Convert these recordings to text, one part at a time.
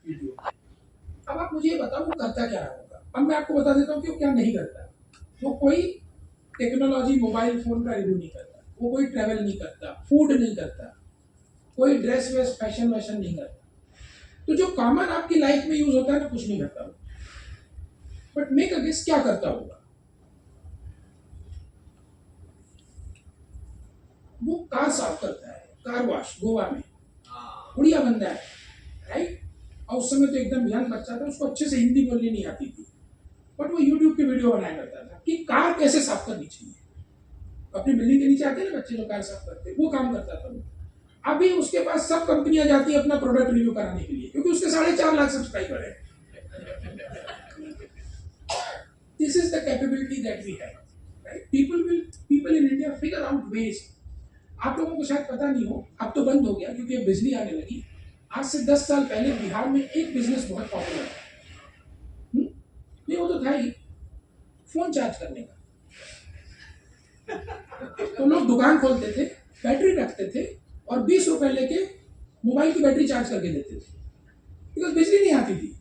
Video. अब आप मुझे ये बताओ वो करता क्या होगा। अब मैं आपको बता देता हूँ कि वो क्या नहीं करता। वो कोई टेक्नोलॉजी मोबाइल फोन का रिव्यू नहीं करता, वो कोई ट्रैवल नहीं करता, फूड नहीं करता, कोई ड्रेस वेस फैशन वैशन नहीं करता। तो जो कॉमन आपकी लाइफ में यूज होता है ना, कुछ नहीं करता वो। बट मेक अ गेस क्या करता होगा। वो कार साफ करता है, कार वॉश, गोवा में। बढ़िया बंदा है, राइट। और उस समय तो एकदम यंग बच्चा था, उसको अच्छे से हिंदी बोलनी नहीं आती थी, बट वो यूट्यूब की वीडियो बनाया करता था कि कार कैसे साफ करनी चाहिए। अपनी बिल्डिंग के नीचे आते हैं ना बच्चे जो कार साफ करते हैं, वो काम करता था वो। अभी उसके पास सब कंपनियां जाती है अपना प्रोडक्ट रिव्यू कराने के लिए, क्योंकि उसके 4.5 लाख सब्सक्राइबर है। This is the capability that we have, right. People in India figure out ways. आप लोगों को शायद पता नहीं हो, अब तो बंद हो गया क्योंकि बिजली आने लगी। आज से 10 साल पहले बिहार में एक बिजनेस बहुत पॉपुलर था। नहीं, वो तो था ही, फोन चार्ज करने का। तो लोग दुकान खोलते थे, बैटरी रखते थे और 20 रुपए लेके मोबाइल की बैटरी चार्ज करके देते थे, बिकॉज बिजली नहीं आती थी।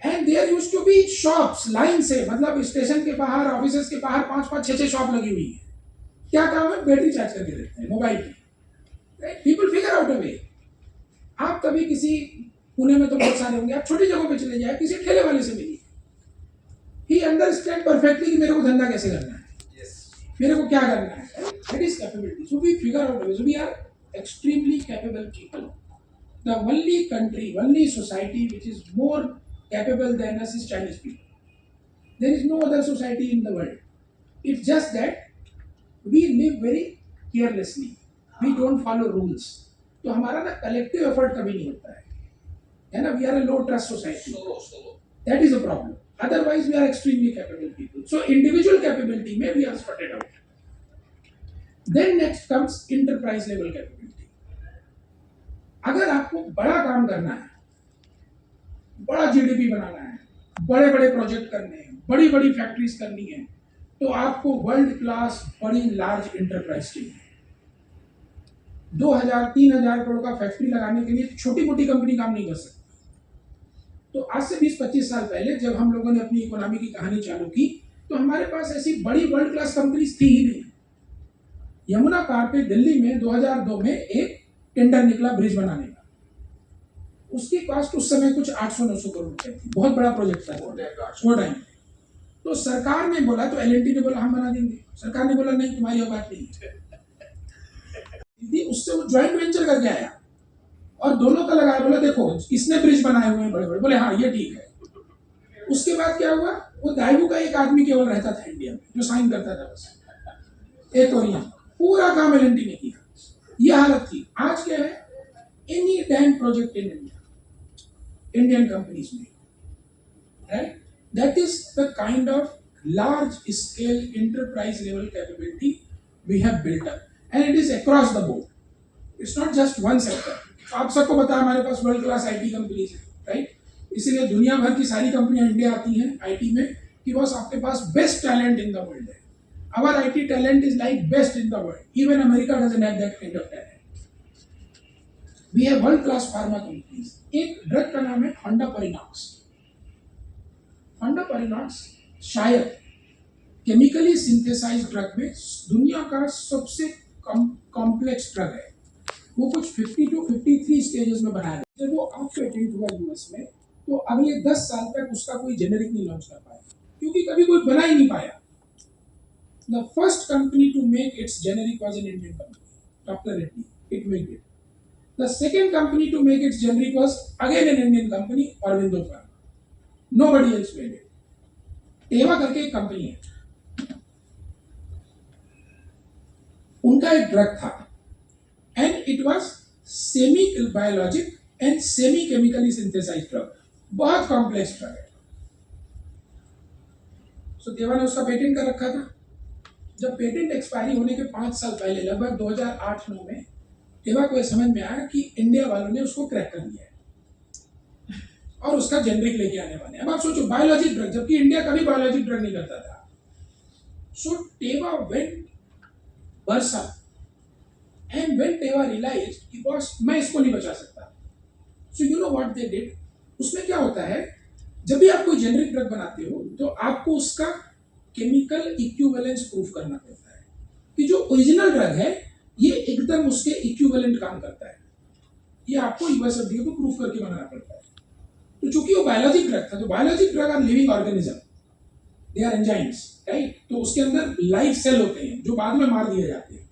And there used to be shops line से, मतलब स्टेशन के बाहर, ऑफिसेस के बाहर 5-5, 6-6 शॉप लगी हुई है। क्या काम है? बैटरी चार्ज करके देते हैं मोबाइल की। पीपल फिगर आउट अ वे। आप कभी किसी, पुणे में तो बहुत सारे होंगे, आप छोटी जगहों पे चले जाए, किसी ठेले वाले से मिलिए, ही अंडरस्टैंड परफेक्टली कि मेरे को धंधा कैसे करना है, मेरे को क्या करना है। That is capability. So we figure out a way. So we are extremely capable people. The only country, only society which is more capable than us is Chinese people. There is no other society in the world. It's just that we live very carelessly. We don't follow rules. तो हमारा ना collective effort कभी नहीं होता है ना। We are a low trust society. That is a problem. Otherwise, we are extremely capable people. So individual capability may we are spotted out. Then next comes enterprise level capability. अगर आपको बड़ा काम करना है, बड़ा जीडीपी बनाना है, बड़े बड़े प्रोजेक्ट करने हैं, बड़ी बड़ी फैक्ट्रीज करनी है, तो आपको वर्ल्ड क्लास बड़ी लार्ज एंटरप्राइज चाहिए। 2000-3000 करोड़ का फैक्ट्री लगाने के लिए छोटी मोटी कंपनी काम नहीं कर सकती। तो आज से 20-25 साल पहले जब हम लोगों ने अपनी इकोनॉमी की कहानी चालू की, तो हमारे पास ऐसी बड़ी वर्ल्ड क्लास कंपनीज थी ही नहीं। यमुना पार पे दिल्ली में 2002 में एक टेंडर निकला ब्रिज बनाने का। उसकी कॉस्ट उस समय कुछ 800-900 करोड़ रुपए थी, बहुत बड़ा प्रोजेक्ट था वो टाइम। तो सरकार ने बोला, तो एलएनटी ने बोला हम बना देंगे। सरकार ने बोला नहीं, तुम्हारी औकात नहीं है। उससे वो ज्वाइंट वेंचर करके आया और दोनों का लगाया, बोला देखो इसने ब्रिज बनाए हुए हैं बड़े बड़े, बोले हाँ ये ठीक है। उसके बाद क्या हुआ, वो दाइबू का एक आदमी केवल रहता था इंडिया में जो साइन करता था बस, एक और यहाँ पूरा काम एलएनटी ने किया। ये हालत थी। आज क्या है, any damn project in India, Indian companies में, right. That is the kind of large scale enterprise level capability we have built up, and it is across the board. It's not just one sector. आप सबको पता है हमारे पास world class IT companies है, right. इसीलिए दुनिया भर की सारी कंपनियां इंडिया आती हैं आईटी में कि बस आपके पास best talent in the world है। Our IT talent is like best in the world. Even America doesn't have that kind of talent. We have world class pharma companies. एक ड्रग का नाम है Honda Parinox. Honda Parinox शायद chemically synthesise drug में दुनिया का सबसे complex drug है। वो कुछ 50-53 स्टेजेस में बनाया है। जब वो अब पेटेंट हुआ यूएस में, तो अगले 10 साल तक उसका कोई जेनेरिक नहीं लॉन्च कर पाया, क्योंकि कभी कोई बना ही नहीं पाया। The first company to make its generic was an Indian company, Dr. Reddy. It made it. The second company to make its generic was again an Indian company, Aurobindo Pharma. Nobody else made it. टेवा करके एक company है, उनका एक drug था and it was semi biologic and semi chemically synthesized drug, बहुत complex drug है। So टेवा ने उसका पेटेंट कर रखा था। जब पेटेंट एक्सपायरी होने के 5 साल पहले, लगभग 2008-9 में, टेवा को यह समझ में आया कि इंडिया वालों ने उसको क्रैक कर लिया है और उसका जेनरिक लेके आने वाले। अब आप सोचो, बायोलॉजिक ड्रग, जबकि इंडिया कभी बायोलॉजिक ड्रग नहीं करता था। सो टेवा वेंट बरसा, एंड व्हेन टेवा रियलाइज्ड कि बॉस मैं इसको नहीं बचा सकता, so you know what they did, उसमें क्या होता है, जब भी आप कोई जेनरिक ड्रग बनाते हो तो आपको उसका केमिकल इक्विवेलेंस प्रूफ करना पड़ता है कि जो ओरिजिनल ड्रग है ये एकदम उसके इक्विवेलेंट काम करता है, ये आपको यूएसएफडीए को प्रूफ करके बनाना पड़ता है। तो चूंकि वो बायोलॉजिक ड्रग था, तो biologic drug are living organism, they are enzymes, right, तो उसके अंदर लाइव सेल होते हैं जो बाद में मार दिए जाते हैं,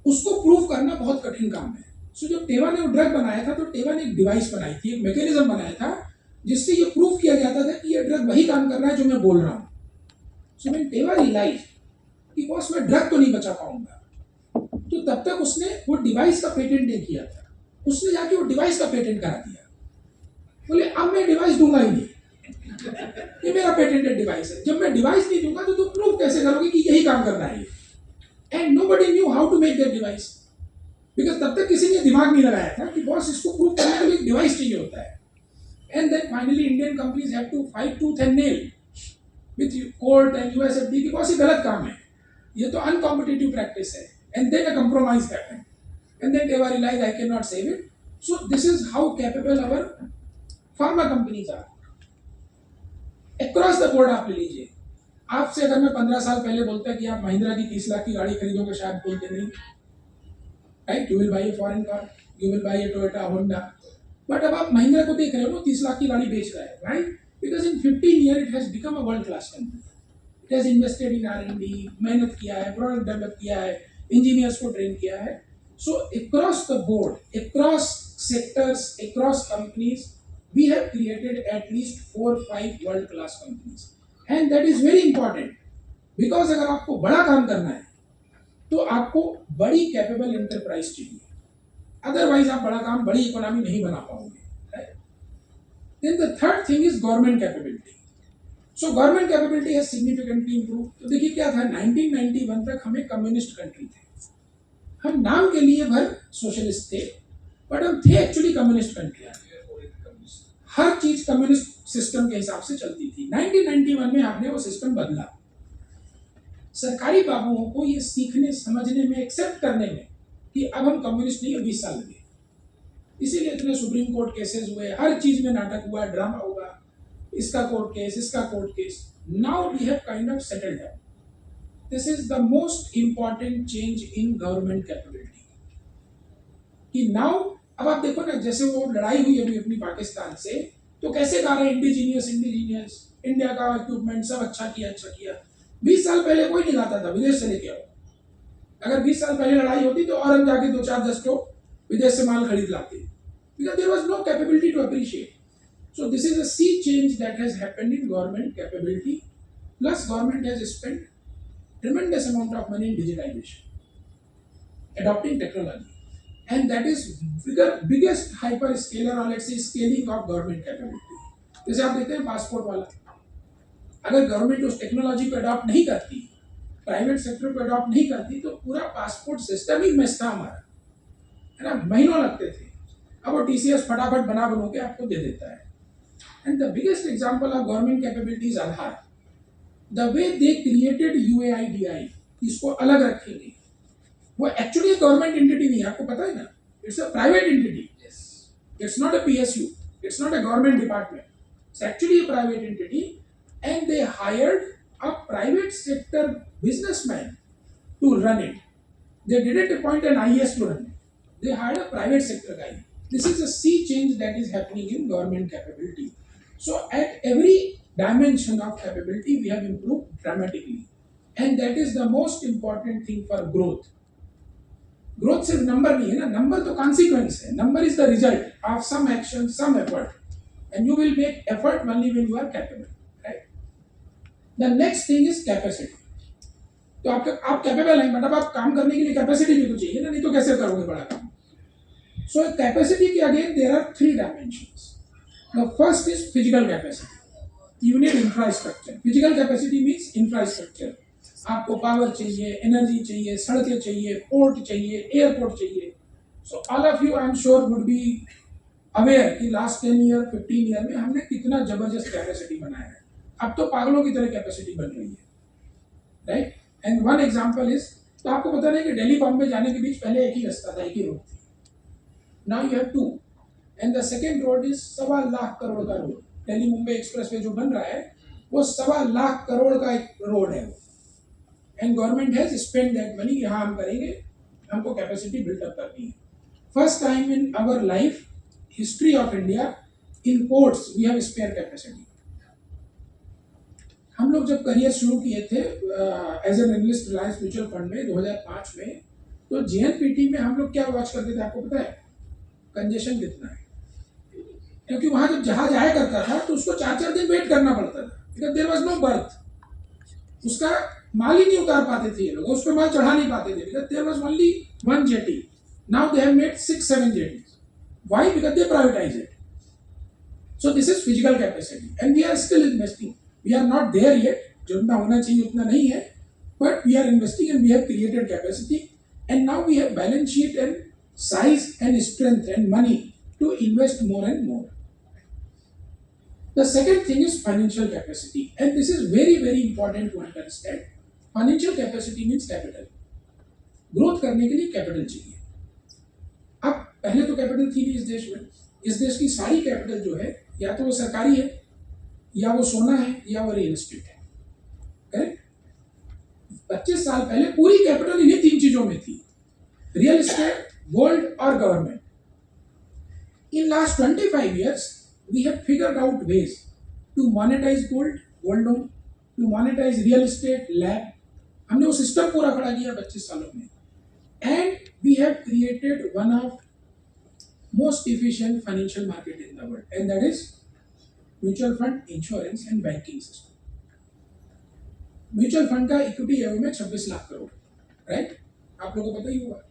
उसको प्रूफ करना बहुत कठिन काम है। सो जब टेवा ने वो ड्रग बनाया था तो टेवा ने एक डिवाइस बनाई थी, एक मैकेनिज्म बनाया था जिससे ये प्रूफ किया जाता था कि ये ड्रग वही काम कर रहा है जो मैं बोल रहा हूँ। सो व्हेन टेवा रियलाइज कि बॉस मैं ड्रग तो नहीं बचा पाऊंगा, तो तब तक उसने वो डिवाइस का पेटेंट नहीं किया था, उसने जाके वो डिवाइस का पेटेंट करा दिया, बोले अब मैं डिवाइस दूंगा ही नहीं, ये मेरा पेटेंटेड डिवाइस है, जब मैं डिवाइस नहीं दूंगा तो तुम प्रूफ कैसे करोगे कि यही काम कर रहा है। And nobody knew how to make that device, because तब तक किसी ने दिमाग नहीं लगाया था कि बॉस इसको प्रूव करने के लिए एक डिवाइस चाहिए होता है। And then finally Indian companies have to fight tooth and nail with court and USFDA कि बॉस ये गलत काम है, ये तो अनकॉम्पिटिटिव प्रैक्टिस है, and then a compromise happened, and then Teva realized I cannot save it. So this is how capable our pharma companies are across the board। आप ले लीजिए, आपसे अगर मैं 15 साल पहले बोलता कि आप महिंद्रा की 30 लाख की गाड़ी खरीदोगे, शायद बोलते नहीं, right, you will by a foreign car, you will by A Toyota Honda, but अब आप महिंद्रा को देख रहे हो ना, 30 लाख की गाड़ी बेच रहा है, right, because in 15 year it has become a world class company, it has invested in R&D, मेहनत किया है, प्रोडक्ट डेवलप किया है, इंजीनियर्स को ट्रेन किया है। So across the board, across sectors, across companies, we have created at least 4-5 world class companies, and that is very important because अगर आपको बड़ा काम करना है तो आपको बड़ी कैपेबल एंटरप्राइज चाहिए, अदरवाइज आप बड़ा काम, बड़ी इकोनॉमी नहीं बना पाओगे। Then the third thing is government capability. So government capability has significantly improve. तो देखिए क्या था, 1991 तक हमें कम्युनिस्ट कंट्री थे, हम नाम के लिए भर सोशलिस्ट थे, बट हम थे एक्चुअली कम्युनिस्ट कंट्री, हर चीज कम्युनिस्ट सिस्टम के हिसाब से चलती थी। 1991 में हमने वो सिस्टम बदला, सरकारी बाबुओं को ये सीखने समझने में, एक्सेप्ट करने में कि अब हम कम्युनिस्ट नहीं, 20 साल लगे, इसीलिए इतने सुप्रीम कोर्ट केसेस हुए, हर चीज में नाटक हुआ, ड्रामा हुआ, इसका कोर्ट केस, इसका court case. Now we have kind of settled down. This is the most important change in government capability कि नाउ, अब आप देखो ना, जैसे वो लड़ाई हुई अभी अपनी पाकिस्तान से, तो कैसे कहा रहे इंडिजीनियस इंडिजीनियस, इंडिया का इक्विपमेंट सब अच्छा किया, अच्छा किया। 20 साल पहले कोई नहीं लाता था विदेश से लेके आओ, अगर 20 साल पहले लड़ाई होती तो और हम जाके 2-4-10 तो विदेश से माल खरीद लाते, because there was no capability to appreciate. So this is a sea change that has happened in government capability, plus government has spent tremendous amount of money in digitisation, adopting technology, and that is biggest hyper scaler or let's say scaling of government capability। जैसे आप देखते हैं passport वाला, अगर government उस technology को adopt नहीं करती, प्राइवेट सेक्टर को अडॉप्ट नहीं करती, तो पूरा पासपोर्ट सिस्टम ही मिस था हमारा, है ना, महीनों लगते थे। अब वो TCS फटाफट बनो के आपको दे देता है। And the biggest example of government capabilities Aadhaar, the way they created UAIDI, इसको अलग रखेंगे, वो एक्चुअली गवर्नमेंट एंटिटी नहीं है, आपको पता है ना, it's a private entity, it's not a PSU, it's not a government department, it's actually a private entity, and they hired a private sector businessman to run it. They didn't appoint an IAS to run it, they hired a private sector guy। This is a sea change that is happening in government capability। So at every dimension of capability we have improved dramatically, and that is the most important thing for growth। Growth सिर्फ number नहीं है ना, number तो consequence है, number is the result of some action, some effort, and you will make effort only when you are capable, right. The next thing is capacity. तो आप capable हैं, मतलब आप काम करने के लिए कैपेसिटी भी तो चाहिए ना, नहीं तो कैसे करोगे बड़ा काम। सो कैपेसिटी के again there are 3 dimensions. The first is physical capacity, you need infrastructure. Physical capacity means infrastructure, आपको पावर चाहिए, एनर्जी चाहिए, सड़कें चाहिए, पोर्ट चाहिए, एयरपोर्ट चाहिए। So all of you I am sure would be aware कि last 10 year 15 year में हमने कितना जबरदस्त कैपेसिटी बनाया है। अब तो पागलों की तरह कैपेसिटी बन रही है, right. And one example is, तो आपको पता नहीं कि दिल्ली बॉम्बे जाने के बीच पहले एक ही रास्ता था, एक ही रोड थी, Now you have two. And the second road is 1.25 crore का road. Delhi Mumbai express way जो बन रहा है वो 1.25 करोड़ का एक रोड है. And government has spend that money कि हाँ हम करेंगे, हमको कैपेसिटी बिल्डअप करनी है. First time in our life history of India in ports we have spare capacity. हम लोग जब करियर शुरू किए थे as an analyst Reliance mutual fund में 2005 में, तो जेएनपीटी में हम लोग क्या वॉच करते थे आपको पता है? कंजेशन कितना है. क्योंकि वहां जब जहाज आया करता था तो उसको 4-4 दिन वेट करना पड़ता था, because there was no berth. उसका माल ही नहीं उतार पाते थे ये लोग, उस पर माल चढ़ा नहीं पाते थे, because there was only one jetty. Now they have made 6-7 jetties. Why? Because they privatise it. So this is physical capacity and we are still investing. We are not there yet. जितना होना चाहिए उतना नहीं है, but we are investing and we have created capacity. And now we have balance sheet and size and strength and money to invest more and more. The second thing is financial capacity, and this is very very important to understand. Financial capacity means capital. Growth करने के लिए capital चाहिए. अब पहले तो capital थी नहीं इस देश में. इस देश की सारी कैपिटल जो है या तो वो सरकारी है, या वो सोना है, या वो रियल एस्टेट है. करेक्ट? 25 साल पहले पूरी कैपिटल इन्हीं 3 चीजों में थी: real estate, gold or government. In last 25 years, we have figured out ways to monetize gold loan, to monetize real estate, land. हमने वो सिस्टम पूरा खड़ा किया 25 सालों में. And we have created one of most efficient financial market in the world, and that is mutual fund, insurance and banking system. Mutual fund का equity है में 26 लाख करोड़, राइट? आप लोगों को पता ही होगा.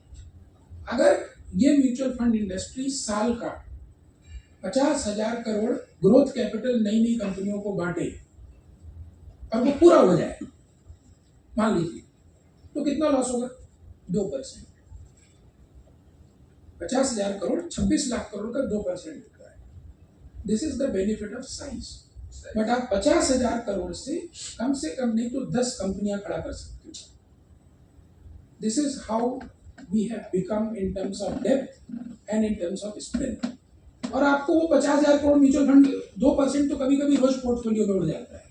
अगर ये म्यूचुअल फंड इंडस्ट्री साल का 50,000 करोड़ ग्रोथ कैपिटल नई नई कंपनियों को बांटे और वो पूरा हो जाए, मान लीजिए, तो कितना लॉस होगा? 2%. 50,000 करोड़ 26 लाख करोड़ का 2% का है. This is the benefit of size. But आप 50,000 करोड़ से कम नहीं तो 10 कंपनियां खड़ा कर सकते हो. This is how we have become in terms of depth and in terms of strength. और आपको वो 50,000 करोड़ म्यूचुअल फंड 2% तो कभी कभी रोज पोर्टफोलियो में उड़ जाता है,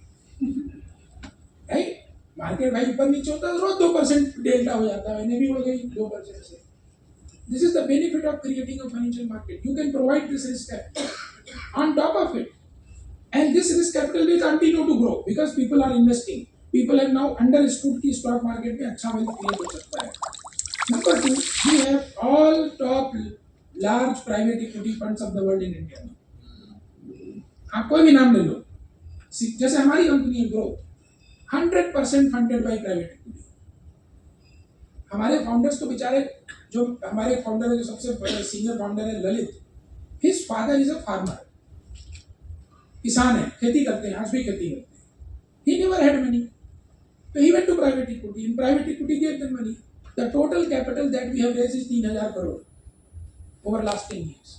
राइट? मार्केट भाई ऊपर नीचे होता है, रोज 2% डेल्टा हो जाता है, इन्हें भी उड़ गई 2% से. This is the benefit of creating a financial market. You can provide this risk capital on top of it, and this risk capital will continue to grow because people are investing. People have now understood कि stock market में अच्छा wealth create हो सकता है. Number 2, we have all top large private equity funds of the world in India. आप कोई भी नाम ले लो, जैसे हमारी कंपनी है grow, 100% funded by private equity. हमारे फाउंडर्स तो बेचारे, जो हमारे फाउंडर है, जो सबसे बड़े सीनियर फाउंडर है Lalit, his father is a farmer. किसान है, खेती करते हैं, आज भी खेती करते हैं. He never had money, so he went to private equity, and private equity gave them money. The total capital that we have raised is 3,000 crore over last 10 years.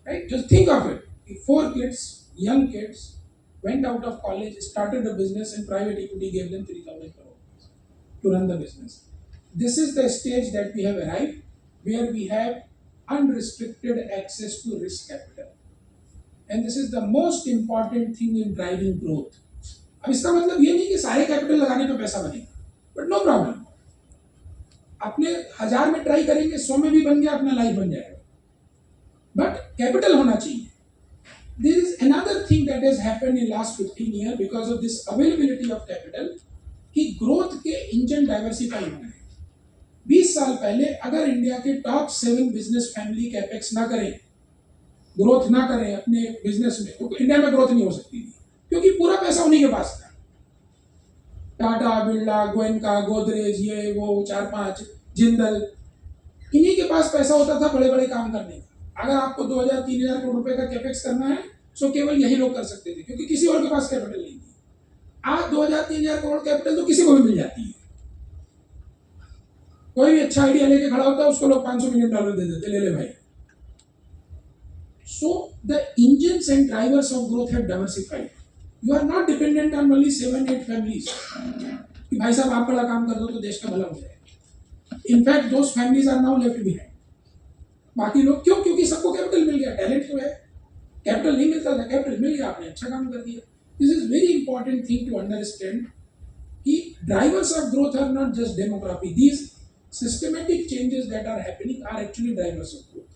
Right? Just think of it. If 4 kids, young kids, went out of college, started a business, and private equity gave them 3,000 crore to run the business. This is the stage that we have arrived, where we have unrestricted access to risk capital. And this is the most important thing in driving growth. अब इसका मतलब ये नहीं कि सारे capital लगाने पे पैसा बनेगा, बट नो प्रॉब्लम. अपने 1000 में ट्राई करेंगे, 100 में भी बन गया, अपना लाइफ बन जाएगा, बट कैपिटल होना चाहिए. This is another thing that has happened in last 15 year because of this availability of capital, कि ग्रोथ के इंजन डाइवर्सिफाई हो गए. 20 साल पहले अगर इंडिया के टॉप 7 बिजनेस फैमिली कैपेक्स ना करें, ग्रोथ ना करें अपने बिजनेस में, तो इंडिया में ग्रोथ नहीं हो सकती थी, क्योंकि पूरा पैसा उन्हीं के पास था. टाटा, बिरला, गोयनका, गोदरेज, ये वो 4-5 जिंदल, इन्हीं के पास पैसा होता था बड़े बड़े काम करने का. अगर आपको 2,000-3,000 करोड़ रुपए का कैपेक्स करना है, तो केवल यही लोग कर सकते थे, क्योंकि किसी और के पास कैपिटल नहीं थी. आज 2,000-3,000 करोड़ कैपिटल तो किसी को भी मिल जाती है. कोई भी अच्छा आइडिया लेके खड़ा होता है, उसको लोग $500 मिलियन दे देते, ले ले भाई. So the engines and drivers of growth have diversified. You are not dependent on only 7-8 families. कि भाई साहब आप बड़ा काम कर दो तो देश का भला हो जाए. In fact, those families are now left behind. बाकी लोग क्यों? क्योंकि सबको कैपिटल मिल गया, टैलेंट तो है। कैपिटल नहीं मिलता था, कैपिटल मिल गया, आपने अच्छा काम कर दिया। This is very important thing to understand कि drivers of growth are not just demography, these systematic changes that are happening are actually drivers of growth.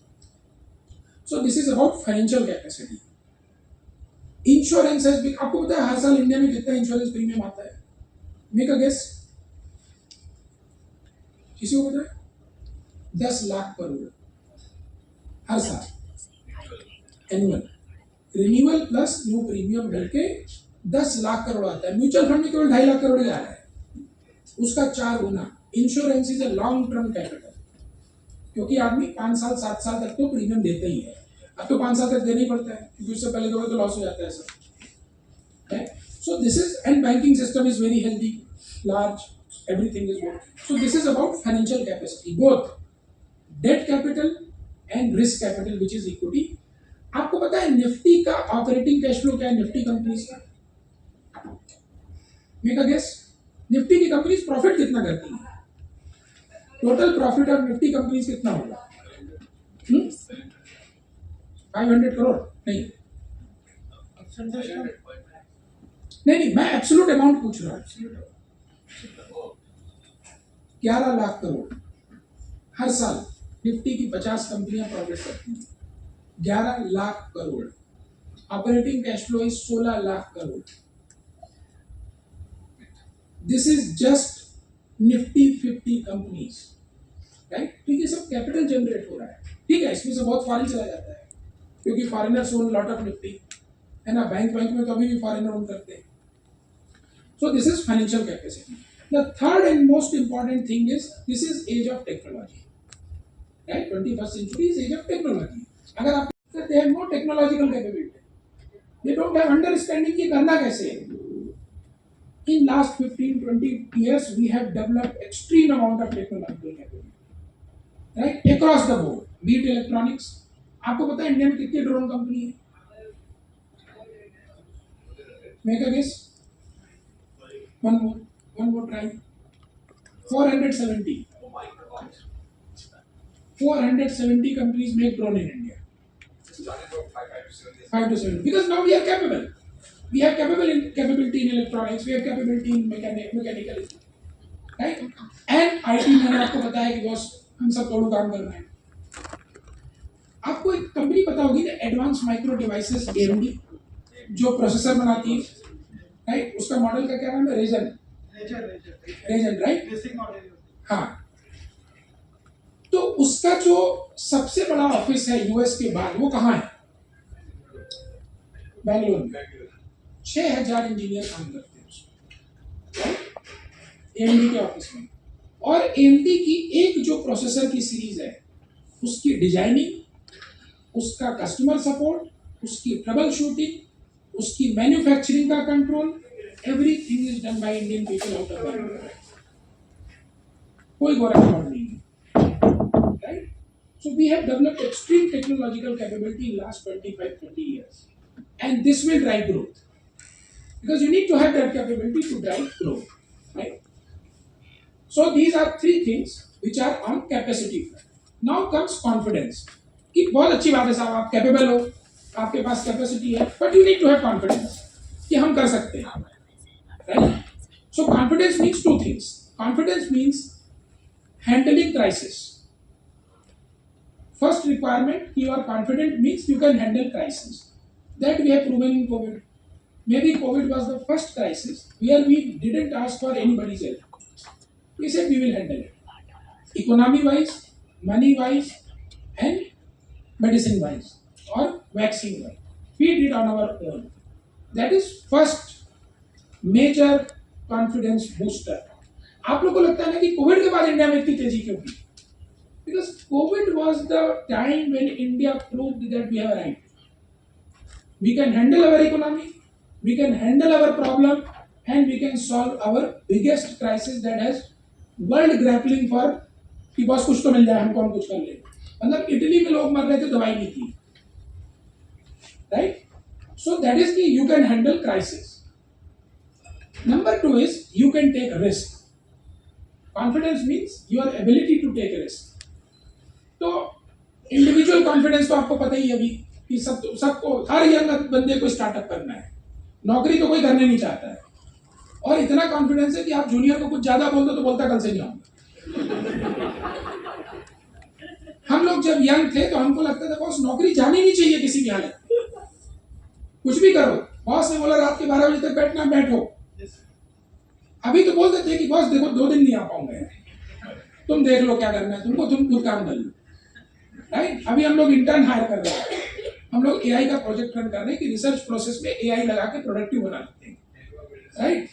So this is about financial capacity. Insurance has been, आपको पता है हर साल India में कितना insurance premium आता है? Make a guess, किसी को पता है? 10 लाख करोड़ हर साल annual, renewal plus new premium मिलके 10 लाख करोड़ आता है। म्यूचुअल फंड में केवल 2.5 लाख करोड़ ही आ रहा है, उसका 4 गुना। Insurance is a long term capital, क्योंकि आदमी 5 साल 7 साल तक तो प्रीमियम देता ही है। अब तो 5 साल तक देना ही पड़ता है, क्योंकि उससे पहले दोगे तो लॉस हो जाता है सब। सो this is, and banking system is very healthy, large, everything is good. So this is about financial capacity, both debt capital and risk capital which is equity. आपको पता है निफ्टी का ऑपरेटिंग कैश फ्लो क्या है? Nifty companies का, make a guess, Nifty की companies profit कितना करती है? Total profit of Nifty companies कितना होगा? 500 करोड़? नहीं नहीं, मैं एब्सोल्यूट अमाउंट पूछ रहा हूँ। 11 लाख करोड़ हर साल निफ्टी की 50 कंपनियां प्रॉफिट करती हैं। 11 lakh crore, operating cash flow is 16 lakh crore. This is just Nifty 50 companies, right? तो ये सब कैपिटल जनरेट हो रहा है, ठीक है। इसमें से बहुत फॉरेन चला जाता है, क्योंकि foreigners own lot of Nifty, है ना। बैंक में तो अभी भी फॉरेनर ओन करते हैं। So this is financial capacity. The third and most important thing is this is age of technology, right? 21st century is age of technology. अगर आप they have no technological capability, they don't have understanding कि करना कैसे है। In last 15-20 years, we have developed extreme amount of technological capability, right? Across the board, be it electronics. आपको पता है India में कितनी ड्रोन कंपनी है? Make a guess. One more try. 470. 470 companies make drone in India. 5 to 7. Because now we are capable. We have capability in electronics, we have capability in mechanical, right? And IT मैंने आपको बताया कि boss हम सब दोनों काम कर रहे हैं। आपको एक कंपनी पता होगी ना, एडवांस माइक्रो डिवाइसेस, AMD, जो प्रोसेसर बनाती है, राइट? उसका मॉडल का क्या नाम है? Ryzen, right? हाँ, तो उसका जो सबसे बड़ा ऑफिस है यूएस के बाद, वो कहाँ है? बेंगलोर में। 6000 इंजीनियर काम करते हैं उसमें, AMD के ऑफिस में। और AMD की एक जो प्रोसेसर की सीरीज है, उसकी डिजाइनिंग, उसका कस्टमर सपोर्ट, उसकी ट्रबल शूटिंग, उसकी मैन्युफैक्चरिंग का control, everything is done by Indian people out of Bangalore. कोई गोरखपुर नहीं है, right? So we have developed extreme technological capability in last 25-30 years, and this will drive growth. Because you need to have that capability to drive growth, right? So these are 3 things which are on capacity. Now comes confidence. कि बहुत अच्छी बात है साहब, आप capable हो, आपके पास capacity है, but you need to have confidence कि हम कर सकते हैं, right? So confidence means 2 things. Confidence means handling crisis. First requirement, you are confident means you can handle crisis. That we have proven in COVID. Maybe COVID was the first crisis where we didn't ask for anybody's help. We said we will handle it. Economy-wise, money-wise, and medicine-wise or vaccine-wise. We did on our own. That is first major confidence booster. आप लोगों को लगता है ना कि Covid के बाद India में इतनी तेजी क्यों की? Because COVID was the time when India proved that we have a right. We can handle our economy, we can handle our problem, and we can solve our biggest crisis that has world grappling for कि बस कुछ तो मिल जाए हमको, हम कुछ कर ले। मतलब इटली में लोग मर रहे थे, दवाई नहीं थी, राइट? सो दैट इज कि you can handle crisis. Number 2 is you can take risk. Confidence means your ability to take risk. तो इंडिविजुअल कॉन्फिडेंस तो आपको पता ही है अभी कि सबको हर यंग बंदे को स्टार्टअप करना है, नौकरी तो कोई करने नहीं चाहता है। और इतना कॉन्फिडेंस है कि आप जूनियर को कुछ ज्यादा बोल दो तो बोलता कल से नहीं आऊंगा। हम लोग जब यंग थे तो हमको लगता था बॉस नौकरी जानी नहीं चाहिए किसी भी हालत में, कुछ भी करो। बॉस ने बोला रात के 12 बजे तक बैठना, बैठो। अभी तो बोल देते कि बॉस देखो 2 दिन नहीं आ पाऊंगा, तुम देख लो क्या करना है तुमको, तुम खुद काम कर लो, राइट। अभी हम लोग इंटर्न हायर कर रहे हैं, हम लोग एआई का प्रोजेक्ट रन कर रहे हैं कि रिसर्च प्रोसेस में एआई लगा के प्रोडक्टिव बना लेते हैं, राइट।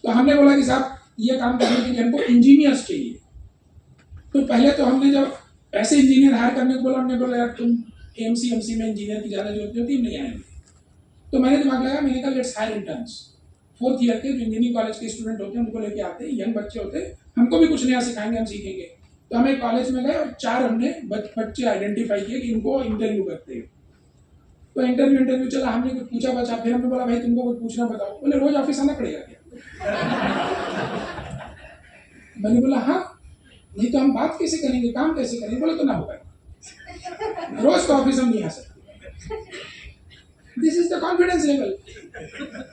तो हमने बोला कि साहब ये काम करने के लिए हमको इंजीनियर्स चाहिए। तो पहले तो हमने जब ऐसे इंजीनियर हायर करने को बोला, हमने बोला यार तुम एमसी में इंजीनियर की ज़्यादा जरूरत नहीं होती, नहीं आएंगे। तो मैंने दिमाग लगाया, मैंने कहा let's hire interns. 4th year के जो इंजीनियरिंग कॉलेज के स्टूडेंट होते हैं उनको लेके आते हैं, यंग बच्चे होते हैं, हमको भी कुछ नया सिखाएंगे, हम सीखेंगे। तो हम एक कॉलेज में गए और 4 हमने बच्चे आइडेंटिफाई किए कि इनको इंटरव्यू करते हैं। तो इंटरव्यू चला, हमने कुछ पूछा बचा, फिर हमने बोला भाई तुमको कुछ पूछना बताओ। बोले रोज ऑफिस आना पड़ेगा क्या? मैंने बोला हाँ, नहीं तो हम बात कैसे करेंगे, काम कैसे करेंगे? बोले तो ना होगा, रोज तो ऑफिस हम नहीं आ सकते। This is the confidence level.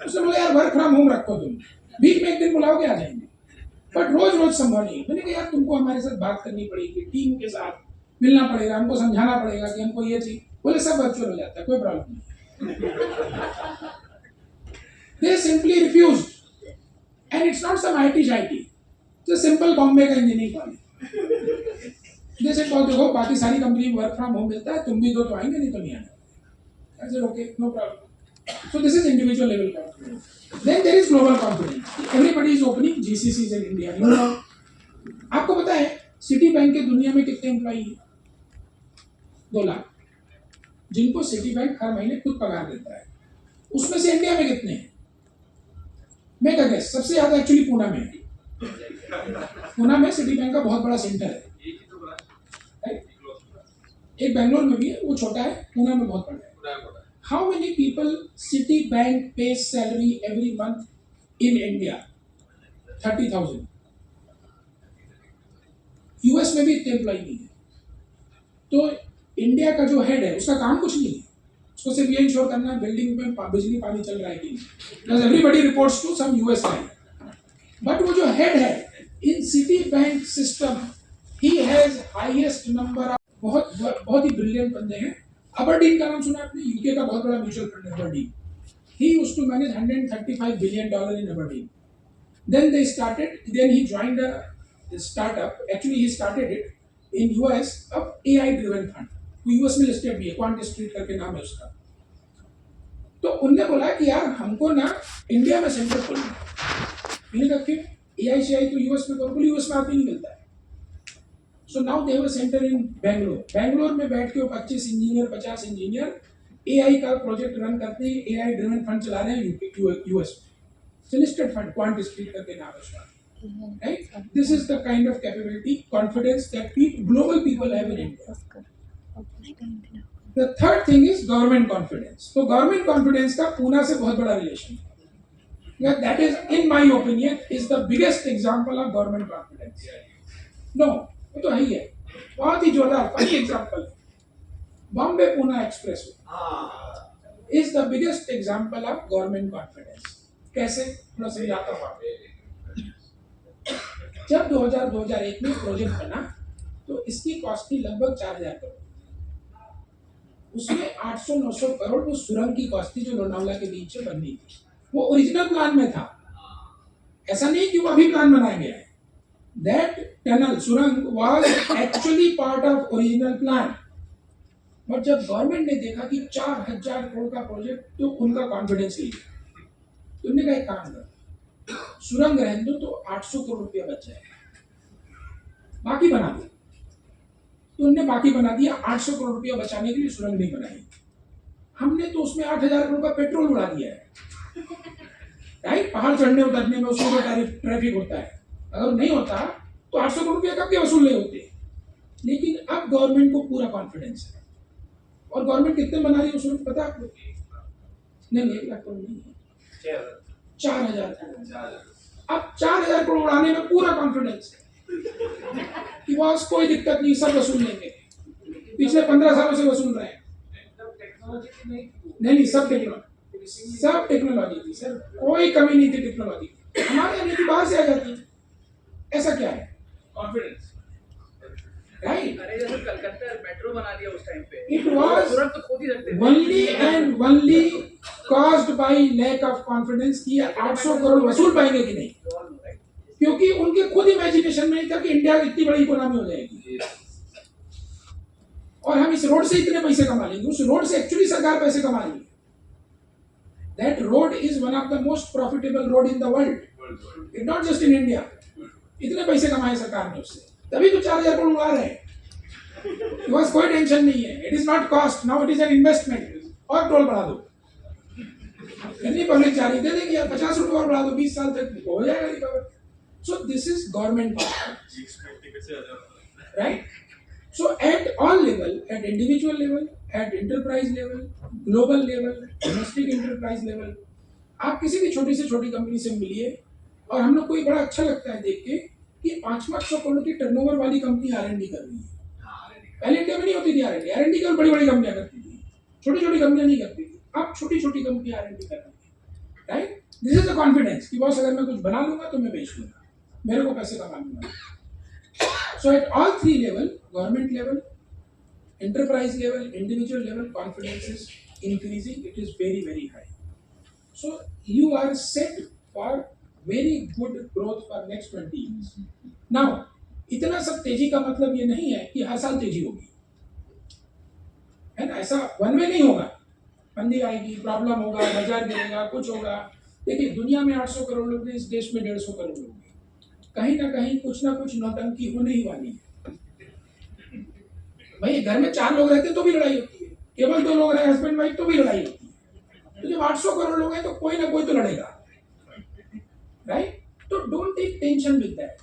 उसने बोला यार वर्क फ्रॉम होम रखो, तुम वीक में 1 दिन बुलाओगे आ जाएंगे, बट रोज संभव नहीं। मैंने कहा यार तुमको हमारे साथ बात करनी पड़ेगी, टीम के साथ मिलना पड़ेगा, हमको समझाना पड़ेगा कि हमको ये चीज। बोले सब वर्चुअल हो जाता है, कोई प्रॉब्लम नहीं। They simply refused and it's not some IIT शाईटी, जस्ट सिंपल बॉम्बे का इंजीनियरिंग कॉलेज। जैसे देखो बाकी सारी कंपनी में वर्क फ्रॉम होम मिलता है, तुम भी दो तो आएंगे, नहीं तो नहीं आएंगे। I said, okay, no problem. So this is individual level confidence. Then there is global confidence. Everybody is opening GCCs in India. You know, आपको पता है सिटी बैंक के दुनिया में कितने एम्प्लॉई हैं? 2 लाख, जिनको सिटी बैंक हर महीने खुद पगार देता है। उसमें से इंडिया में कितने हैं? मैं क्या गेस, सबसे ज्यादा एक्चुअली पुणे में है। पुणे में सिटी बैंक का बहुत बड़ा सेंटर है। एक बेंगलोर में भी है, वो छोटा है, पुणे में बहुत बड़ा है। How many people Citibank pays salary every month in India? 30,000. US में भी इतने एम्प्लॉय नहीं है। तो इंडिया का जो हेड है उसका काम कुछ नहीं है, उसको सिर्फ ये इंश्योर करना है बिल्डिंग में बिजली पानी चल रहा है कि नहीं। Everybody reports to some US guy, but वो जो हेड है in Citibank system, he has highest number of, बहुत ही ब्रिलियंट बंदे हैं। अबरडीन का नाम सुना आपने? यूके का बहुत बड़ा म्यूचुअल फंड है Aberdeen. He used to manage $135 billion in Aberdeen. Then he joined a startup. Actually, he started it in US, a AI driven fund. वो US में लिस्टेड भी है, क्वांट स्ट्रीट करके नाम है उसका। तो उनने बोला कि यार हमको ना इंडिया में सेंटर खोलना है। मैंने कहा क्यों? AI तो US में करो, US में आदमी नहीं मिलता है। So now they have a center in Bangalore. Bangalore में बैठ के वो 25 इंजीनियर 50 इंजीनियर AI का प्रोजेक्ट रन करते हैं, AI ड्रिवन फंड चला रहे हैं यूएस में। लिस्टेड फंड, क्वांट स्ट्रीट करके नाम है उसका, right. This is the kind of capability, confidence that global people have in India. The third thing is government confidence. तो गवर्नमेंट कॉन्फिडेंस का पुणे से बहुत बड़ा रिलेशन है। That is in my opinion is the biggest example of government confidence. No वो तो है ही है, बहुत ही जोरदार फनी एग्जांपल है। Bombay Pune express is the biggest example of government confidence. कैसे? थोड़ा समझाता हूँ। जब 2001 में प्रोजेक्ट बना तो इसकी कॉस्ट थी लगभग 4,000 करोड़। उसमें 800-900 करोड़ वो सुरंग की कॉस्ट थी जो लोनावला के बीच से बननी थी। वो ओरिजिनल प्लान में था, ऐसा नहीं कि वो अभी प्लान बनाया गया है। That tunnel सुरंग was actually part of original plan. But जब गवर्नमेंट ने देखा कि 4,000 करोड़ का प्रोजेक्ट, तो उनका कॉन्फिडेंस ही गया। तो उन्होंने कहा एक काम कर, सुरंग रहने दो तो 800 करोड़ रुपया बच जाएगा, बाकी बना दो। तो उन्होंने बाकी बना दिया। 800 करोड़ रुपया बचाने के लिए सुरंग नहीं बनाई। हमने तो उसमें 8,000 करोड़ का पेट्रोल उड़ा दिया है, राइट। पहाड़ चढ़ने उतरने में उसमें तो ट्रैफिक होता है, अगर नहीं होता तो 800 करोड़ रुपया कब के वसूल नहीं होते। लेकिन अब गवर्नमेंट को पूरा कॉन्फिडेंस है, और गवर्नमेंट कितने बना रही है उसमें पता है आपको? नहीं 1 लाख करोड़ नहीं, 4,000 करोड़। अब 4,000 करोड़ उड़ाने में पूरा कॉन्फिडेंस है कि बस कोई दिक्कत नहीं, सब वसूल लेंगे। पिछले 15 सालों से वसूल रहे हैं। नहीं, सब टेक्नोलॉजी थी सर, कोई कमी नहीं थी टेक्नोलॉजी की। हमारे यहाँ नीति बाहर से आ जाती है, ऐसा क्या है? Confidence, right? अरे जैसे कलकत्ता मेट्रो बना दिया उस टाइम पे, It was तुरंत तो खोद ही सकते थे। only and only caused by lack of confidence कि 800 करोड़ वसूल पाएंगे कि नहीं, क्योंकि उनके खुद इमेजिनेशन में नहीं था कि इंडिया इतनी बड़ी इकोनॉमी हो जाएगी और हम इस रोड से इतने पैसे कमा लेंगे। उस रोड से एक्चुअली सरकार पैसे कमा रही है। That road is one of the most profitable road in the world. It's not just in India. इतने पैसे कमाए सरकार ने उससे, तभी तो 4,000 करोड़ उड़ा रहे हैं। बस कोई टेंशन नहीं है। It is not cost, now it is an investment। और टोल बढ़ा दो, इतनी पब्लिक जा रही, दे देंगे यार, 50 रुपये और बढ़ा दो, 20 साल तक हो जाएगा recover. So this is government power, right? So at all level, at individual level, at enterprise level, global level, domestic enterprise level, आप किसी भी छोटी से छोटी कंपनी से मिलिए और हम लोग को ये बड़ा अच्छा लगता है देख के कि 500 करोड़ की टर्नओवर वाली कंपनी R&D कर रही है। पहले इंडिया में नहीं होती थी R&D, R&D केवल बड़ी बड़ी कंपनियां करती थी, छोटी छोटी कंपनियां नहीं करती थी। अब छोटी छोटी कंपनी R&D कर रही है, right? This is the confidence कि बॉस अगर मैं कुछ बना लूंगा तो मैं बेच लूंगा, मेरे को पैसे कमा लूंगा। So at all three level, government level, enterprise level, individual level, confidence is increasing. It is very, very high. So you are set for very good growth for next 20 years. Now, इतना सब तेजी का मतलब ये नहीं है कि हर साल तेजी होगी, है ना? ऐसा वन वे नहीं होगा। मंदी आएगी, प्रॉब्लम होगा, बाजार गिरेगा, कुछ होगा। देखिए, दुनिया में 800 करोड़ लोग हैं, इस देश में 150 करोड़ लोग हैं। कहीं ना कुछ नौटंकी होने ही वाली है। भाई घर में 4 लोग रहते तो भी लड़ाई होती है, केवल 2 लोग रहे हस्बैंड वाइफ तो भी लड़ाई होती है। तो जब 800 करोड़ लोग हैं तो कोई ना कोई तो लड़ेगा, राइट? तो don't take tension with that.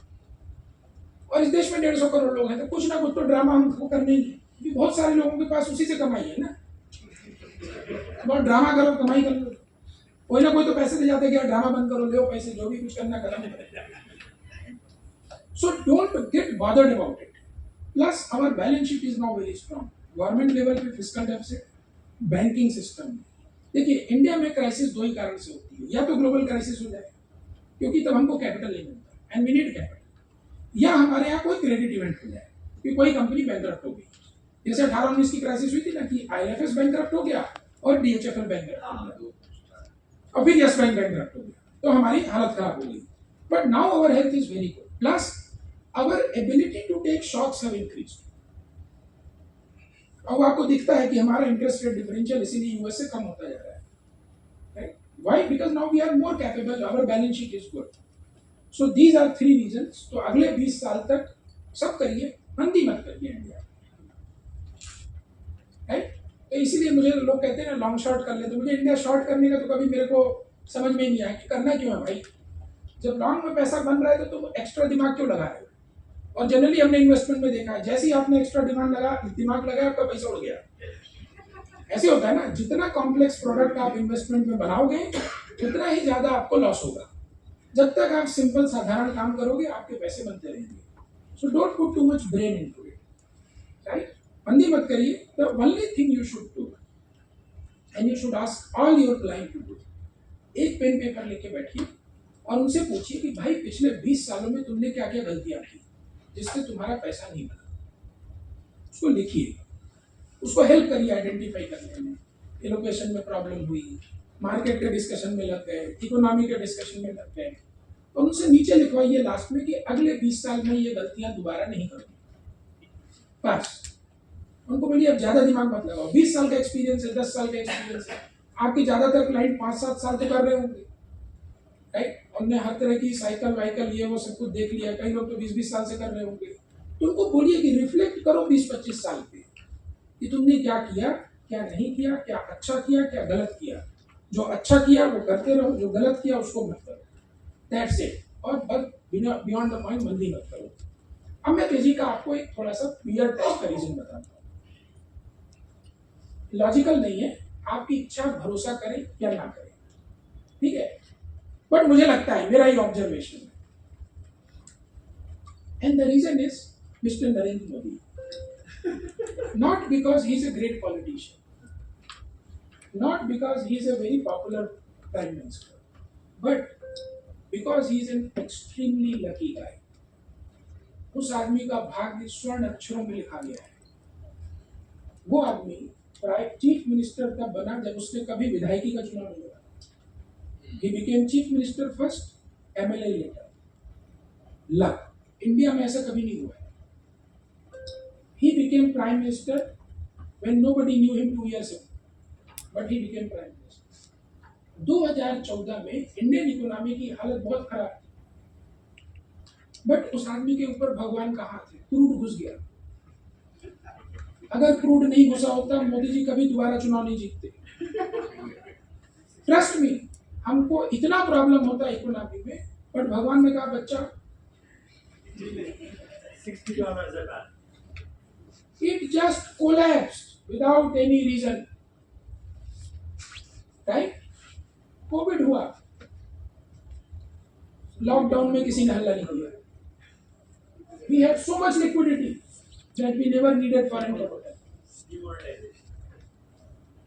और इस देश में 150 करोड़ लोग हैं तो कुछ ना कुछ तो ड्रामा हमको करने ही है, क्योंकि बहुत सारे लोगों के पास उसी से कमाई है ना। बहुत ड्रामा करो, कमाई कर लो, कोई ना कोई तो पैसे दे जाते हैं, ड्रामा बंद करो, लो पैसे, जो भी कुछ करना करो। So don't get bothered about it. Plus our balance sheet is now very strong. Government level पे fiscal deficit, banking system। देखिए, इंडिया में क्राइसिस 2 ही कारण से होती है, या तो ग्लोबल क्राइसिस हो जाए क्योंकि तब हमको कैपिटल नहीं मिलता एंड वी नीड कैपिटल, या हमारे यहाँ कोई क्रेडिट इवेंट हो जाए कि कोई कंपनी बैंकरप्ट हो गई। जैसे 18-19 की क्राइसिस हुई थी ना कि IFS बैंकरप्ट हो गया और DHFL बैंकरप्ट हो गया और फिर यस बैंक बैंकरप्ट हो गया, तो हमारी हालत खराब हो गई। But now our health is very good, plus our ability to take shocks have increased। अब आपको दिखता है कि हमारा इंटरेस्ट रेट डिफरेंशियल इसीलिए यूएस से कम होता जा रहा है, right? Why? Because now we are more capable, our balance sheet is good. So these are 3 reasons. तो अगले 20 साल तक सब करिए, मंदी मत करिए इंडिया, राइट? तो इसीलिए मुझे लोग कहते हैं ना लॉन्ग शॉर्ट कर ले, तो मुझे इंडिया शॉर्ट करने का तो कभी मेरे को समझ में ही नहीं आया कि करना क्यों है भाई। जब लॉन्ग में पैसा बन रहा है तो तुम एक्स्ट्रा दिमाग क्यों लगा रहे हो? और जनरली हमने इन्वेस्टमेंट में देखा है, जैसे ही आपने एक्स्ट्रा दिमाग लगाया आपका पैसा उड़ गया। ऐसे होता है ना, जितना कॉम्प्लेक्स प्रोडक्ट आप इन्वेस्टमेंट में बनाओगे उतना ही ज्यादा आपको लॉस होगा। जब तक आप सिंपल साधारण काम करोगे आपके पैसे बनते रहेंगे। So don't put too much brain into it, right? मंदी मत करिए। The only thing you should do and you should ask all your client to do, एक पेन पेपर लेके बैठिए और उनसे पूछिए कि भाई पिछले 20 सालों में तुमने क्या क्या गलतियां की जिससे तुम्हारा पैसा नहीं बना। उसको लिखिए, उसको हेल्प करिए आइडेंटिफाई करने में। एलोकेशन में प्रॉब्लम हुई, मार्केट के डिस्कशन में लग गए, इकोनॉमी के डिस्कशन में लग गए, और उनसे नीचे लिखवाइए लास्ट में कि अगले 20 साल में ये गलतियां दोबारा नहीं करूंगी। बस उनको बोलिए अब ज्यादा दिमाग मत लगाओ, 20 साल का एक्सपीरियंस है, 10 साल का एक्सपीरियंस है। आपके ज्यादातर क्लाइंट 5-7 साल तो कर रहे होंगे, राइट? उन्होंने हर तरह की साइकिल वाइकल ये वो सब कुछ देख लिया। कई लोग तो 20-20 साल से कर रहे होंगे। तो उनको बोलिए कि रिफ्लेक्ट करो 20-25 साल पे कि तुमने क्या किया, क्या नहीं किया, क्या अच्छा किया, क्या गलत किया। जो अच्छा किया वो करते रहो, जो गलत किया उसको मत करो, दैट्स इट। और बस बियॉन्ड द पॉइंट मंदी मत करो। अब मैं तेजी का आपको एक थोड़ा सा क्लियर टाइप का रीजन बताता हूँ, लॉजिकल नहीं है, आपकी इच्छा, भरोसा करें या ना करें, ठीक है? बट मुझे लगता है, मेरा ही ऑब्जर्वेशन है, and the reason is mister Narendra Modi. Not because he's a great politician, not because he's a very popular prime minister, but because he's an extremely lucky guy. उस आदमी का भाग्य स्वर्ण अक्षरों में लिखा गया है। वो आदमी प्राइम चीफ मिनिस्टर तब बना जब उसने कभी विधायकी का चुनाव नहीं लड़ा। He became chief minister first, MLA later. Luck. India में ऐसा कभी नहीं हुआ है। He became prime minister when nobody knew him 2 years ago, but he became prime minister. 2014 में इंडियन इकोनॉमी की हालत बहुत खराब थी, बट उस आदमी के ऊपर भगवान का हाथ है, क्रूड घुस गया। अगर क्रूड नहीं घुसा होता मोदी जी कभी दोबारा चुनाव नहीं जीतते। ट्रस्ट मी, हमको इतना प्रॉब्लम होता है इकोनॉमी में, बट भगवान ने कहा बच्चा it just collapsed without any reason, right? Covid हुआ, लॉकडाउन में किसी ने हल्ला नहीं किया। We had so much liquidity that we never needed foreign capital.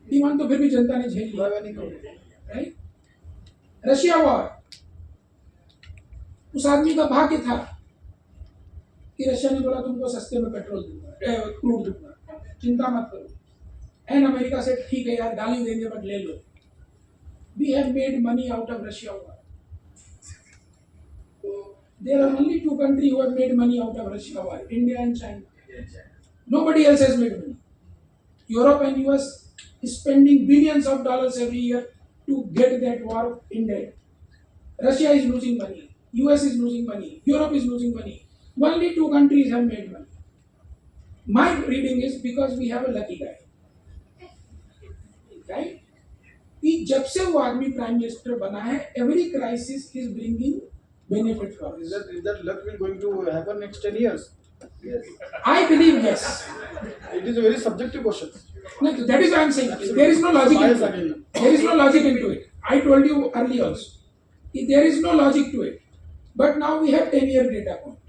Demand तो फिर भी जनता ने झेल लिया, राइट? रशिया वॉर, उस आदमी का भाग्य था कि रशिया ने बोला तुमको सस्ते में पेट्रोल दूंगा, क्रूड दूंगा, चिंता मत करो। एंड अमेरिका से ठीक है यार गाली देंगे बट ले लो। We have made money out of Russia war. There are only two countries who have made money out of Russia war, India and China. Nobody else has made money. Europe and US is spending billions of dollars every year to get that war ended. Russia is losing money, US is losing money, Europe is losing money. Only two countries have made money. My reading is because we have a lucky guy, right? कि जब से वो आदमी prime minister बना है, every crisis is bringing benefit for us. Is that luck will going to happen next 10 years? Yes. I believe yes. It is a very subjective question. No, that is what I am saying. There is no logic into it. There is no logic into it. I told you earlier also. There is no logic to it. But now we have 10-year data point.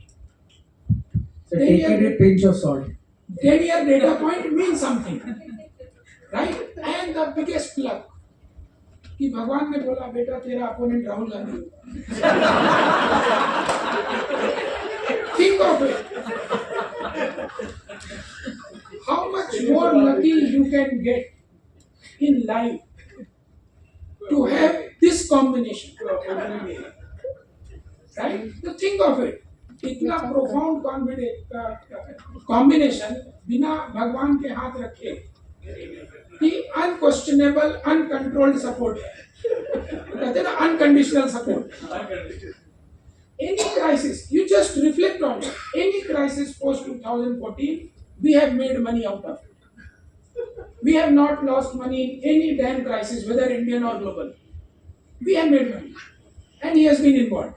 So take it with a pinch of salt. 10-year data point means something, right? And the biggest luck कि भगवान ने बोला बेटा तेरा opponent Rahul Gandhi होगा। Think of it. How much more lucky you can get in life to have this combination, right? So think of it. इतना profound combination बिना भगवान के हाथ रखे कि अनक्वेश्चनेबल अनकंट्रोल्ड सपोर्ट है, कहते हैं ना unconditional support. Any crisis, you just reflect on it, any crisis post 2014 we have made money out of it. We have not lost money in any damn crisis whether Indian और global. We have made money and he has been involved.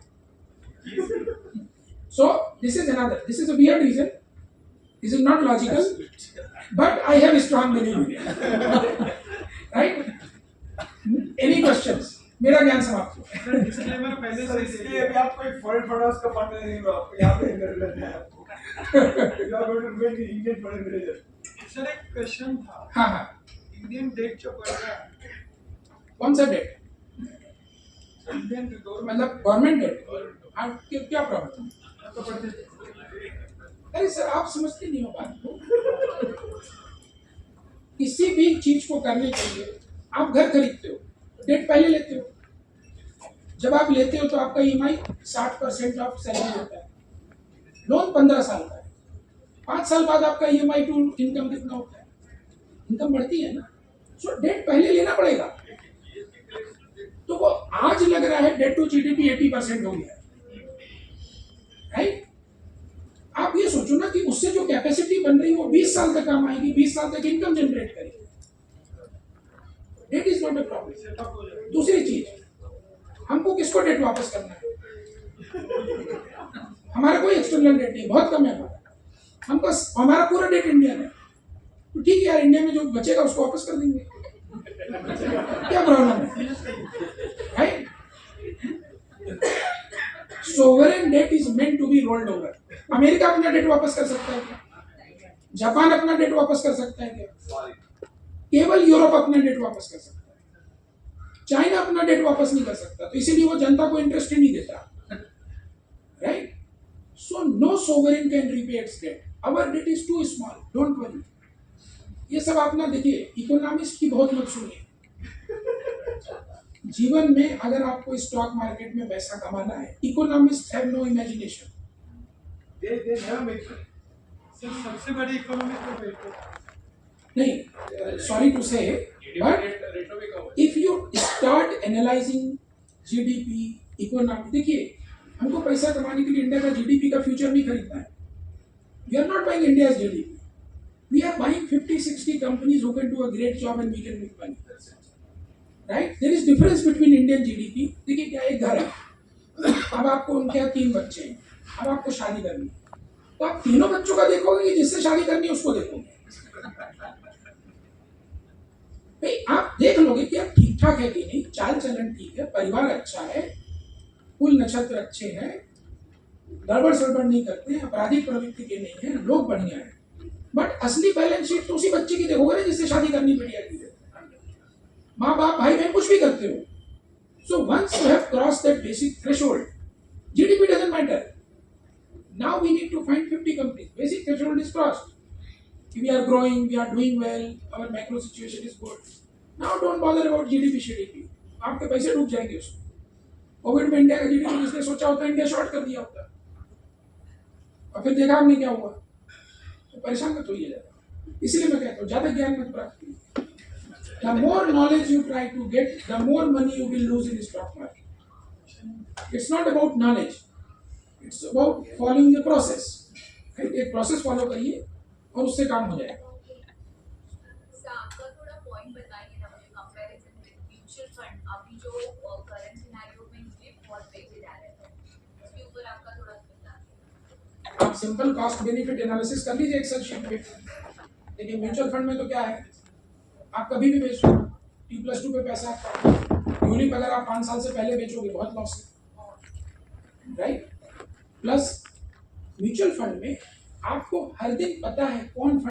So this is another, this is a weird reason, this is not logical, but I have a strong belief in it. Right? Any questions? मेरा ज्ञान समाप्त हो। Sir disclaimer पहले से इसलिए अभी आप कोई फॉरेन फंड्स का फंड नहीं लो, आपको यहाँ पे इधर लेना है आपको। You are going to remain the Indian foreign manager. Sir एक क्वेश्चन था, हाँ हाँ, इंडियन डेट जो बढ़ रहा है, कौन सा डेट? इंडियन गवर्नमेंट मतलब गवर्नमेंट डेट? हाँ, क्या प्रॉब्लम? अरे सर आप समझते नहीं हो बात को। किसी भी चीज को करने के लिए आप घर खरीदते हो, डेट पहले लेते हो। जब आप लेते हो तो आपका ईएमआई 60% ऑफ सैलरी होता है। लोन 15 साल का है, 5 साल बाद आपका ईएमआई टू इनकम कितना होता है? इनकम बढ़ती है ना, सो डेट पहले लेना पड़ेगा। तो वो आज लग रहा है डेट टू जीडीपी 80% हो गया, राइट? आप ये सोचो ना कि उससे जो कैपेसिटी बन रही है वो 20 साल तक काम आएगी, 20 साल तक इनकम जनरेट करेगी। Debt is not a problem. दूसरी चीज, हमको किसको डेट वापस करना है? हमारा कोई एक्सटर्नल डेट नहीं, बहुत कम है हमारा। हमको हमारा पूरा डेट इंडियन है, तो ठीक है यार, इंडिया में जो बचेगा उसको वापस कर देंगे, क्या प्रॉब्लम है? Right? Sovereign debt is meant to be rolled over. America अपना डेट वापस कर सकता है, जापान अपना डेट वापस कर सकता है क्या? केवल यूरोप अपना डेट वापस कर सकता है, चाइना अपना डेट वापस नहीं कर सकता, तो इसीलिए वो जनता को इंटरेस्ट ही नहीं देता, right? So no sovereign can repay its debt, our debt is too small, don't worry. ये सब आप ना देखिए, इकोनॉमिस्ट की बहुत मत सुनिए। जीवन में अगर आपको स्टॉक मार्केट में पैसा कमाना है, economists have no imagination. They never make money. Sir सबसे बड़ी इकोनॉमी तो बेटे नहीं, sorry to say, but ratio भी कम if you start analysing GDP, economy, देखिए हमको पैसा कमाने के लिए इंडिया का जीडीपी का फ्यूचर नहीं खरीदना है। We are not buying India's GDP, we are buying 50-60 companies who can do a great job and we can make money, right? There is difference between Indian GDP. देखिए क्या, एक घर है, अब आपको उनके यहाँ 3 बच्चे हैं, अब आपको शादी करनी है, तो आप तीनों बच्चों का देखोगे कि जिससे शादी करनी है उसको देखोगे? भाई आप देख लोगे कि आप ठीक ठाक है कि नहीं, चाल चलन ठीक है, परिवार अच्छा है, कुल नक्षत्र अच्छे हैं, गड़बड़ सड़बड़ नहीं करते हैं, आपराधिक प्रवृत्ति के नहीं है, लोग बढ़िया हैं, बट असली बैलेंस शीट तो उसी बच्चे की देखोगे ना जिससे शादी करनी बढ़िया की है। माँ बाप भाई बहन कुछ भी करते हो, so once you have cross that basic threshold, GDP doesn't matter. Now we need to find 50 companies. Basic threshold is crossed. We are growing, we are doing well, our macro situation is good. Now don't bother about GDP, GDP. आपके पैसे डूब जाएंगे उसमें। Covid में India का GDP जिसने सोचा होता है इंडिया शॉर्ट कर दिया होता, और फिर देखा हमने क्या हुआ, तो परेशान मत होइए ज़्यादा। इसलिए मैं कहता हूँ ज़्यादा ज्ञान मत प्राप्त कीजिए। The more knowledge you try to get, the more money you will lose in the stock market. It's not about knowledge. It's about following the process. एक प्रोसेस फॉलो करिए और उससे काम हो जाएगा। आपका थोड़ा पॉइंट बताइए ना मुझे, कंपैरिजन विद म्यूचुअल फंड अभी जो करंट सिनेरियो में ये बहुत बेचे जा रहे थे, उसके ऊपर आपका थोड़ा बताइए। आप सिंपल कॉस्ट बेनिफिट एनालिसिस कर लीजिए एक्सेल शीट पे। देखिए म्यूचुअल फंड में तो क्या है, आप कभी भी बेच लो, T+2 पे पैसा आपका, यूनिट अगर आप 5 साल से पहले बेचोगे बहुत लॉस है, राइट? प्लस म्यूचुअल फंड में आपको हर दिन पता है कौन फंड